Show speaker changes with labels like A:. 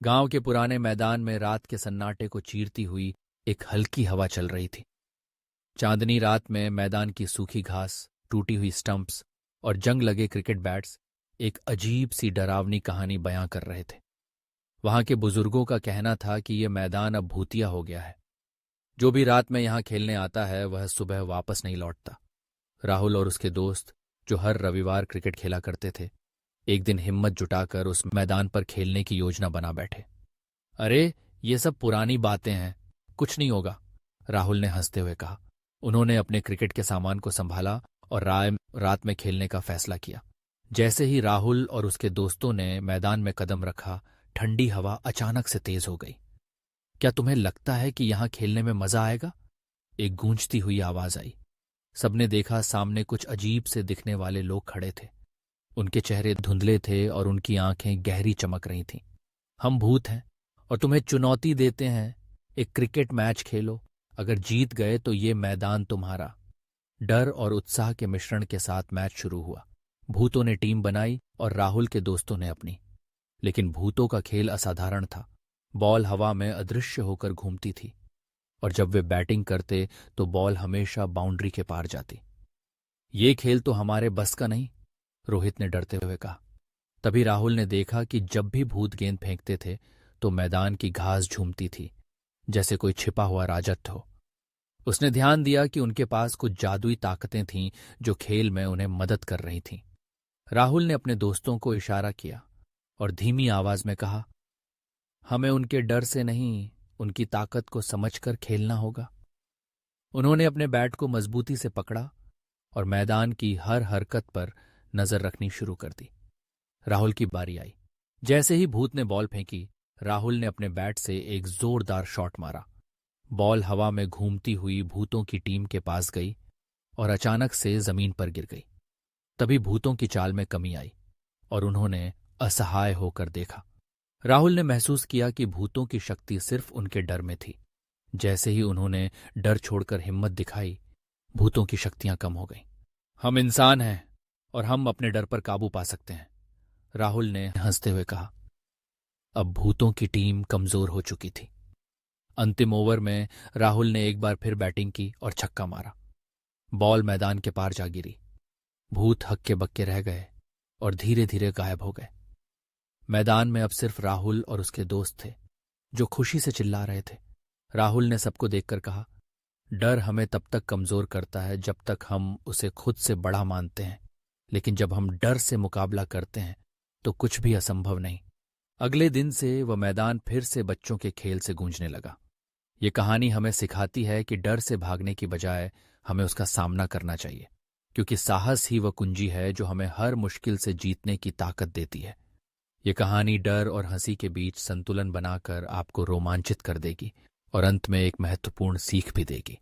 A: गांव के पुराने मैदान में रात के सन्नाटे को चीरती हुई एक हल्की हवा चल रही थी। चांदनी रात में मैदान की सूखी घास, टूटी हुई स्टंप्स और जंग लगे क्रिकेट बैट्स एक अजीब सी डरावनी कहानी बयां कर रहे थे। वहां के बुजुर्गों का कहना था कि यह मैदान अब भूतिया हो गया है। जो भी रात में यहां खेलने आता है वह सुबह वापस नहीं लौटता। राहुल और उसके दोस्त, जो हर रविवार क्रिकेट खेला करते थे, एक दिन हिम्मत जुटाकर उस मैदान पर खेलने की योजना बना बैठे। अरे, ये सब पुरानी बातें हैं, कुछ नहीं होगा, राहुल ने हंसते हुए कहा। उन्होंने अपने क्रिकेट के सामान को संभाला और रात में खेलने का फैसला किया। जैसे ही राहुल और उसके दोस्तों ने मैदान में कदम रखा, ठंडी हवा अचानक से तेज हो गई। क्या तुम्हें लगता है कि यहां खेलने में मजा आएगा? एक गूंजती हुई आवाज आई। सबने देखा, सामने कुछ अजीब से दिखने वाले लोग खड़े थे। उनके चेहरे धुंधले थे और उनकी आंखें गहरी चमक रही थीं। हम भूत हैं और तुम्हें चुनौती देते हैं, एक क्रिकेट मैच खेलो। अगर जीत गए तो ये मैदान तुम्हारा। डर और उत्साह के मिश्रण के साथ मैच शुरू हुआ। भूतों ने टीम बनाई और राहुल के दोस्तों ने अपनी। लेकिन भूतों का खेल असाधारण था। बॉल हवा में अदृश्य होकर घूमती थी और जब वे बैटिंग करते तो बॉल हमेशा बाउंड्री के पार जाती। ये खेल तो हमारे बस का नहीं, रोहित ने डरते हुए कहा। तभी राहुल ने देखा कि जब भी भूत गेंद फेंकते थे तो मैदान की घास झूमती थी, जैसे कोई छिपा हुआ राजत्व हो। उसने ध्यान दिया कि उनके पास कुछ जादुई ताकतें थीं जो खेल में उन्हें मदद कर रही थीं। राहुल ने अपने दोस्तों को इशारा किया और धीमी आवाज में कहा, हमें उनके डर से नहीं, उनकी ताकत को समझकर खेलना होगा। उन्होंने अपने बैट को मजबूती से पकड़ा और मैदान की हर हरकत पर नजर रखनी शुरू कर दी। राहुल की बारी आई। जैसे ही भूत ने बॉल फेंकी, राहुल ने अपने बैट से एक जोरदार शॉट मारा। बॉल हवा में घूमती हुई भूतों की टीम के पास गई और अचानक से जमीन पर गिर गई। तभी भूतों की चाल में कमी आई और उन्होंने असहाय होकर देखा। राहुल ने महसूस किया कि भूतों की शक्ति सिर्फ उनके डर में थी। जैसे ही उन्होंने डर छोड़कर हिम्मत दिखाई, भूतों की शक्तियां कम हो गईं। हम इंसान हैं और हम अपने डर पर काबू पा सकते हैं, राहुल ने हंसते हुए कहा। अब भूतों की टीम कमजोर हो चुकी थी। अंतिम ओवर में राहुल ने एक बार फिर बैटिंग की और छक्का मारा। बॉल मैदान के पार जा गिरी। भूत हक्के बक्के रह गए और धीरे धीरे गायब हो गए। मैदान में अब सिर्फ राहुल और उसके दोस्त थे, जो खुशी से चिल्ला रहे थे। राहुल ने सबको देखकर कहा, डर हमें तब तक कमजोर करता है जब तक हम उसे खुद से बड़ा मानते हैं, लेकिन जब हम डर से मुकाबला करते हैं तो कुछ भी असंभव नहीं। अगले दिन से वह मैदान फिर से बच्चों के खेल से गूंजने लगा। ये कहानी हमें सिखाती है कि डर से भागने की बजाय हमें उसका सामना करना चाहिए, क्योंकि साहस ही वह कुंजी है जो हमें हर मुश्किल से जीतने की ताकत देती है। ये कहानी डर और हंसी के बीच संतुलन बनाकर आपको रोमांचित कर देगी और अंत में एक महत्वपूर्ण सीख भी देगी।